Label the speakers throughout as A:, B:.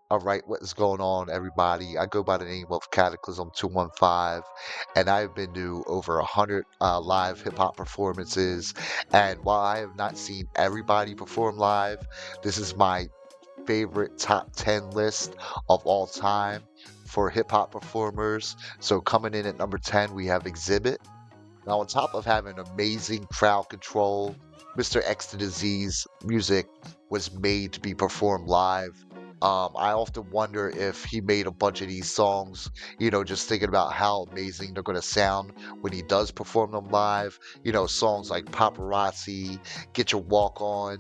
A: All right, what is going on, everybody? I go by the name of Cataclysm 215, and I've been to over 100 live hip hop performances. And while I have not seen everybody perform live, this is my favorite top 10 list of all time for hip hop performers. So coming in at number 10, we have Exhibit. Now, on top of having amazing crowd control, Mr. X to Disease music was made to be performed live. I often wonder if he made a bunch of these songs, just thinking about how amazing they're going to sound when he does perform them live. Songs like Paparazzi, Get Your Walk On,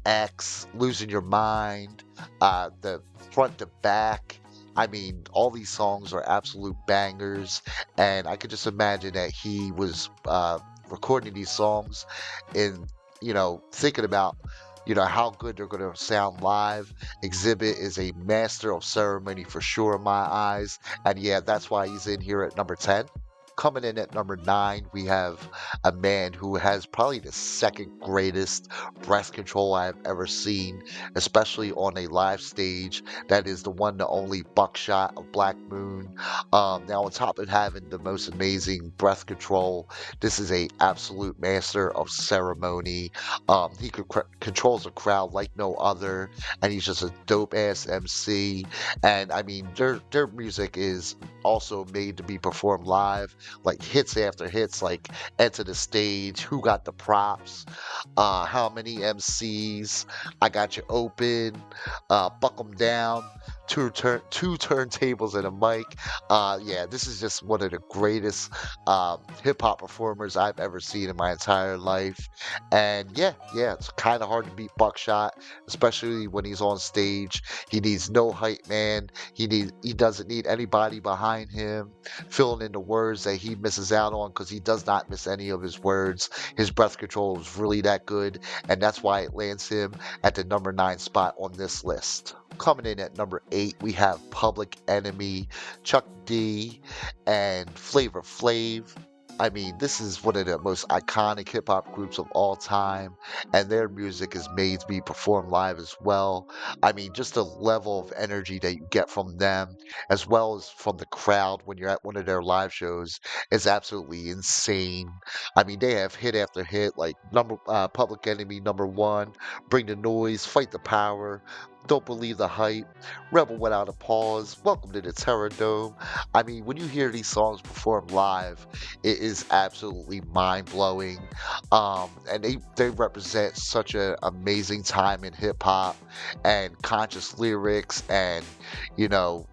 A: X, Losing Your Mind, the front to back. I mean, all these songs are absolute bangers, and I could just imagine that he was recording these songs and, thinking about, how good they're going to sound live. Exhibit is a master of ceremony for sure in my eyes, and yeah, that's why he's in here at number 10. Coming in at number 9, we have a man who has probably the second greatest breath control I have ever seen, especially on a live stage. That is the one, the only Buckshot of Black Moon. Now, on top of having the most amazing breath control, this is a absolute master of ceremony. Controls a crowd like no other, and he's just a dope ass MC. And I mean, their music is also made to be performed live, like hits after hits, like Enter the Stage, Who Got the Props, How Many MCs, I Got You Open, Buck 'em Down, two turntables and a mic. Yeah, this is just one of the greatest hip hop performers I've ever seen in my entire life. And yeah, it's kind of hard to beat Buckshot, especially when he's on stage. He needs no hype man. He doesn't need anybody behind him filling in the words that he misses out on, because he does not miss any of his words. His breath control is really that good, and that's why it lands him at the number 9 spot on this list. Coming in at number 8, we have Public Enemy, Chuck D, and Flavor Flav. I mean, this is one of the most iconic hip hop groups of all time, and their music is made to be performed live as well. I mean, just the level of energy that you get from them, as well as from the crowd when you're at one of their live shows, is absolutely insane. I mean, they have hit after hit, like Public Enemy number 1, Bring the Noise, Fight the Power, Don't Believe the Hype, Rebel Without a Pause, Welcome to the Terror Dome. I mean, when you hear these songs performed live, it is absolutely mind blowing. And they represent such an amazing time in hip hop and conscious lyrics, and you know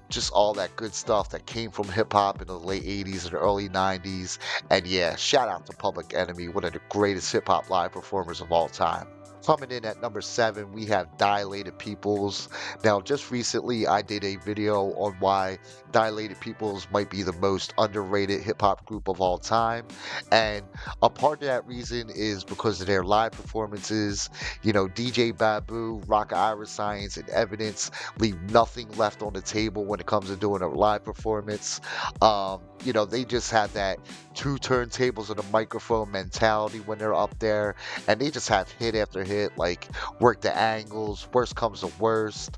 A: just all that good stuff that came from hip hop in the late 80s and early 90s. And yeah, shout out to Public Enemy, one of the greatest hip hop live performers of all time. Coming in at number 7, we have Dilated Peoples. Now, just recently, I did a video on why Dilated Peoples might be the most underrated hip hop group of all time. And a part of that reason is because of their live performances. DJ Babu, Rock Iris Science, and Evidence leave nothing left on the table when it comes to doing a live performance. They just have that two turntables and a microphone mentality when they're up there, and they just have hit after hit, like Work the Angles, Worst Comes to Worst,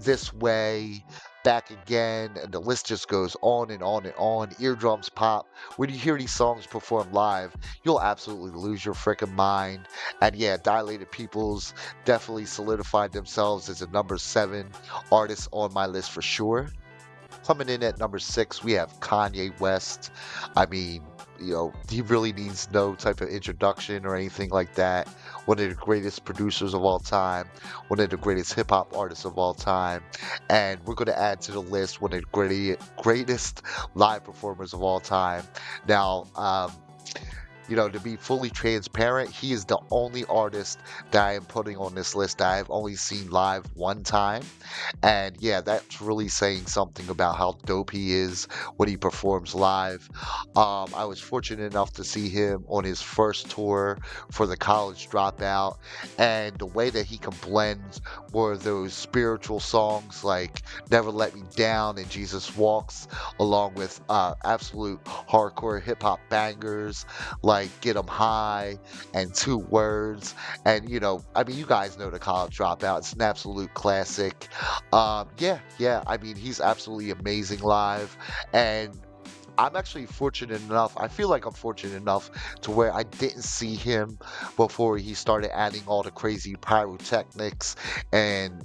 A: This Way, Back Again, and the list just goes on and on and on. Eardrums pop. When you hear these songs performed live, you'll absolutely lose your freaking mind. And yeah, Dilated Peoples definitely solidified themselves as a number 7 artist on my list for sure. Coming in at number 6, we have Kanye West. I mean, he really needs no type of introduction or anything like that. One of the greatest producers of all time, one of the greatest hip hop artists of all time. And we're going to add to the list one of the greatest live performers of all time. Now, to be fully transparent, he is the only artist that I am putting on this list that I've only seen live one time. And yeah, that's really saying something about how dope he is when he performs live. I was fortunate enough to see him on his first tour for the College Dropout, and the way that he can blend more of those spiritual songs like Never Let Me Down and Jesus Walks, along with absolute hardcore hip hop bangers like like Get 'em High and Two Words. And, I mean, you guys know the College Dropout. It's an absolute classic. Yeah, I mean, he's absolutely amazing live. And I'm actually fortunate enough. I feel like I'm fortunate enough to where I didn't see him before he started adding all the crazy pyrotechnics and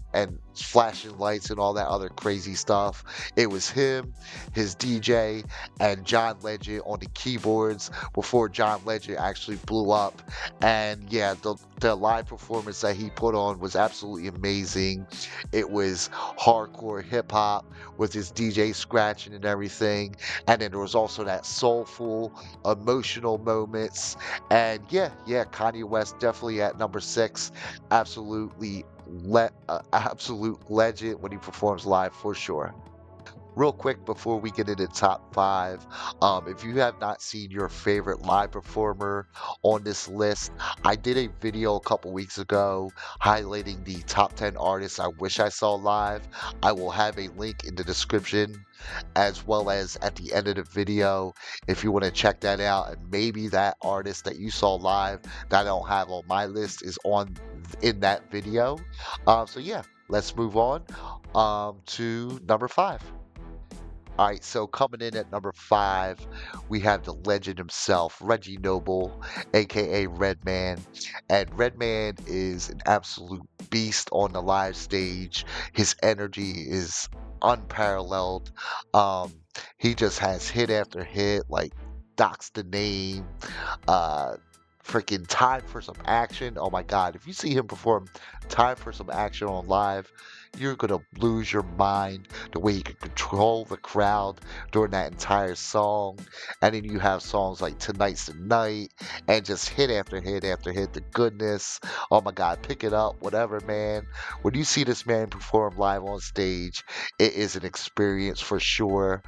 A: flashing lights and all that other crazy stuff. It was him, his DJ, and John Legend on the keyboards before John Legend actually blew up. And yeah, the live performance that he put on was absolutely amazing. It was hardcore hip hop with his DJ scratching and everything, and then there was also that soulful, emotional moments. And yeah, Kanye West definitely at number 6. Absolutely, absolute legend when he performs live for sure. Real quick before we get into top 5, if you have not seen your favorite live performer on this list, I did a video a couple weeks ago highlighting the top 10 artists I wish I saw live. I will have a link in the description as well as at the end of the video if you want to check that out, and maybe that artist that you saw live that I don't have on my list is on in that video. So yeah, let's move on to number 5. All right, so coming in at number 5, we have the legend himself, Reggie Noble, aka Redman. And Redman is an absolute beast on the live stage. His energy is unparalleled. Um, he just has hit after hit, like Doc's the Name, uh, freaking Time for Some Action. Oh my God, if you see him perform Time for Some Action on live, you're gonna lose your mind the way he can control the crowd during that entire song. And then you have songs like Tonight's the Night and just hit after hit after hit. The goodness. Oh my God, pick it up, whatever, man. When you see this man perform live on stage, it is an experience for sure.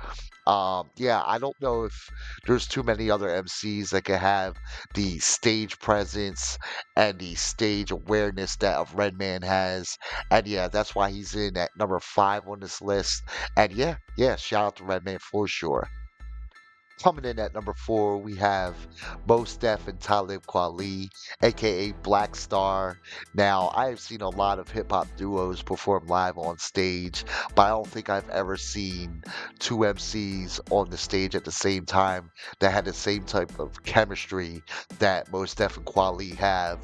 A: Yeah, I don't know if there's too many other MCs that can have the stage presence and the stage awareness that of Redman has. And yeah, that's why he's in at number 5 on this list. And yeah, shout out to Redman for sure. Coming in at number 4, we have Mos Def and Talib Kweli, aka Black Star. Now, I have seen a lot of hip hop duos perform live on stage, but I don't think I've ever seen two MCs on the stage at the same time that had the same type of chemistry that Mos Def and Kweli have.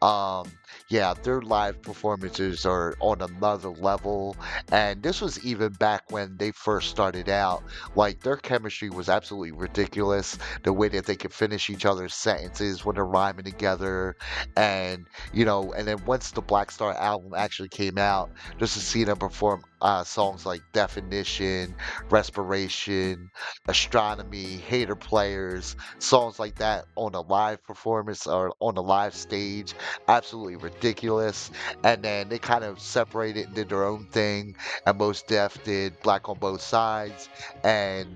A: Um, yeah, their live performances are on another level, and this was even back when they first started out. Like, their chemistry was absolutely ridiculous. The way that they could finish each other's sentences when they're rhyming together. And, and then once the Black Star album actually came out, just to see them perform songs like Definition, Respiration, Astronomy, Hater Players, songs like that on a live performance or on a live stage, absolutely ridiculous. And then they kind of separated and did their own thing. And Mos Def did Black on Both Sides, and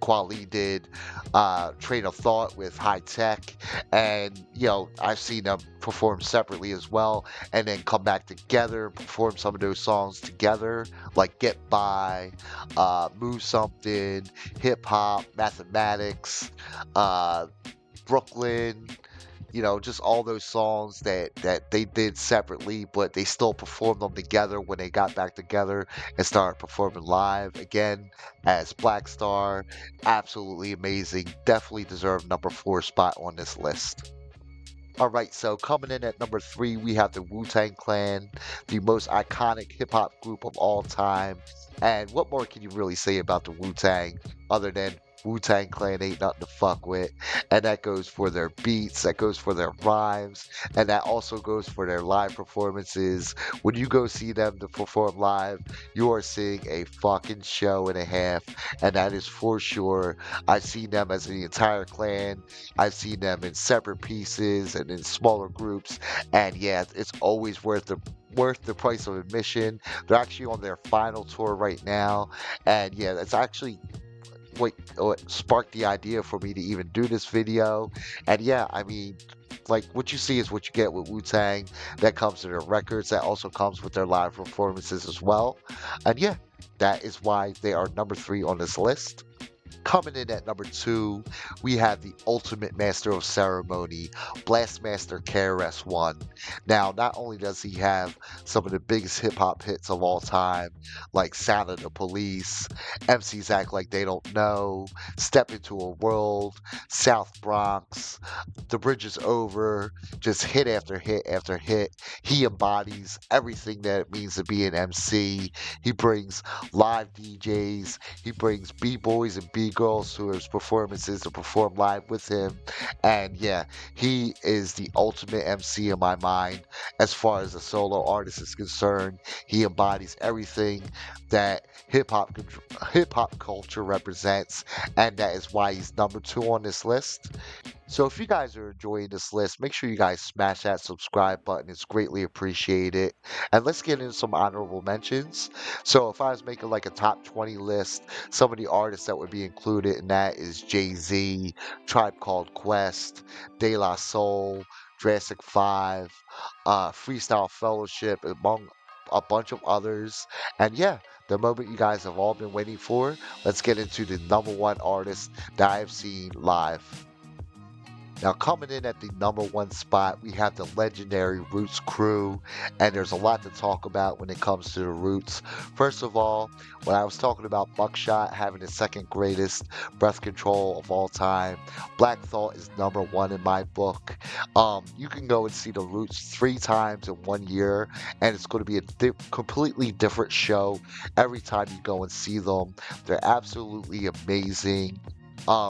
A: Kweli did Train of Thought with High Tech. And I've seen them perform separately as well, and then come back together and perform some of those songs together, like Get By, Move Something, Hip Hop, Mathematics, uh, Brooklyn, just all those songs that they did separately, but they still performed them together when they got back together and started performing live again as Black Star. Absolutely amazing. Definitely deserve number 4 spot on this list. All right, so coming in at number 3, we have the Wu-Tang Clan, the most iconic hip hop group of all time. And what more can you really say about the Wu-Tang other than Wu-Tang Clan ain't nothing to fuck with? And that goes for their beats, that goes for their rhymes, and that also goes for their live performances. When you go see them to perform live, you are seeing a fucking show and a half, and that is for sure. I've seen them as the entire clan. I've seen them in separate pieces and in smaller groups, and yeah, it's always worth the price of admission. They're actually on their final tour right now, and yeah, that's actually what sparked the idea for me to even do this video. And yeah, I mean, like, what you see is what you get with Wu-Tang. That comes to their records. That also comes with their live performances as well. And yeah, that is why they are number 3 on this list. Coming in at number two, we have the ultimate master of ceremony, Blastmaster KRS-One. Now, not only does he have some of the biggest hip hop hits of all time, like Sound of the Police, MCs Act Like They Don't Know, Step Into a World, South Bronx, The Bridge Is Over, just hit after hit after hit. He embodies everything that it means to be an MC. He brings live DJs, he brings B-boys and B-girls to his performances to perform live with him. And yeah, he is the ultimate MC in my mind as far as a solo artist is concerned. He embodies everything that hip hop culture represents, and that is why he's number two on this list. So if you guys are enjoying this list, make sure you guys smash that subscribe button. It's greatly appreciated. And let's get into some honorable mentions. So if I was making like a top 20 list, some of the artists that would be included in that is Jay-Z, Tribe Called Quest, De La Soul, Jurassic 5, Freestyle Fellowship, among a bunch of others. And yeah, the moment you guys have all been waiting for, let's get into the number one artist that I've seen live. Now, coming in at the number one spot, we have the legendary Roots crew, and there's a lot to talk about when it comes to the Roots. First of all, when I was talking about Buckshot having the second greatest breath control of all time, Black Thought is number one in my book. You can go and see the Roots 3 times in 1 year, and it's going to be a completely different show every time you go and see them. They're absolutely amazing.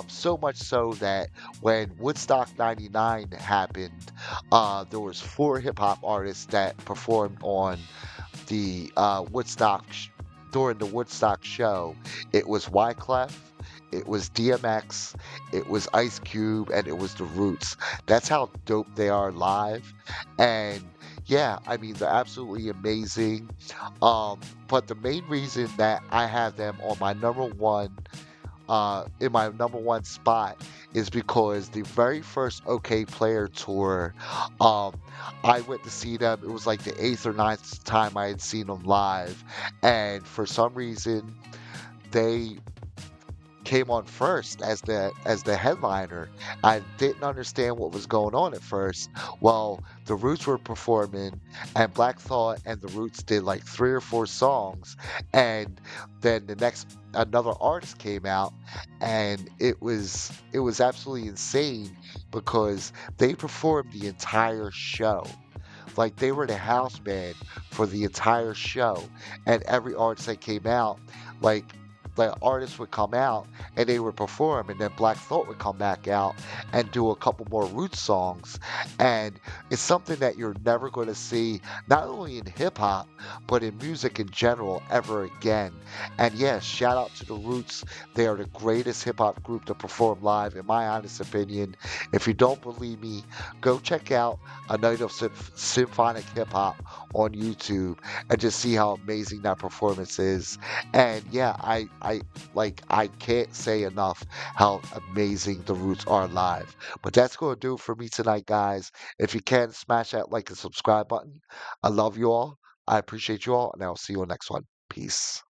A: So much so that when Woodstock 99 happened, there was 4 hip hop artists that performed on the during the Woodstock show. It was Wyclef, it was DMX, it was Ice Cube, and it was The Roots. That's how dope they are live. And yeah, I mean they're absolutely amazing. But the main reason that I have them on my number one in my number one spot is because the very first OK Player tour, um, I went to see them. It was like the eighth or ninth time I had seen them live, and for some reason, they came on first as the headliner. I didn't understand what was going on at first. Well, the Roots were performing, and Black Thought and the Roots did like 3 or 4 songs, and then the next another artist came out, and it was absolutely insane because they performed the entire show. Like they were the house band for the entire show, and every artist that came out, like the artists would come out and they would perform, and then Black Thought would come back out and do a couple more Roots songs. And it's something that you're never going to see, not only in hip hop, but in music in general ever again. And yes, shout out to the Roots. They are the greatest hip hop group to perform live, in my honest opinion. If you don't believe me, go check out A Night of Symphonic Hip Hop on YouTube and just see how amazing that performance is. And yeah, I can't say enough how amazing the Roots are live. But that's gonna do it for me tonight, guys. If you can, smash that like and subscribe button. I love you all. I appreciate you all, and I'll see you on the next one. Peace.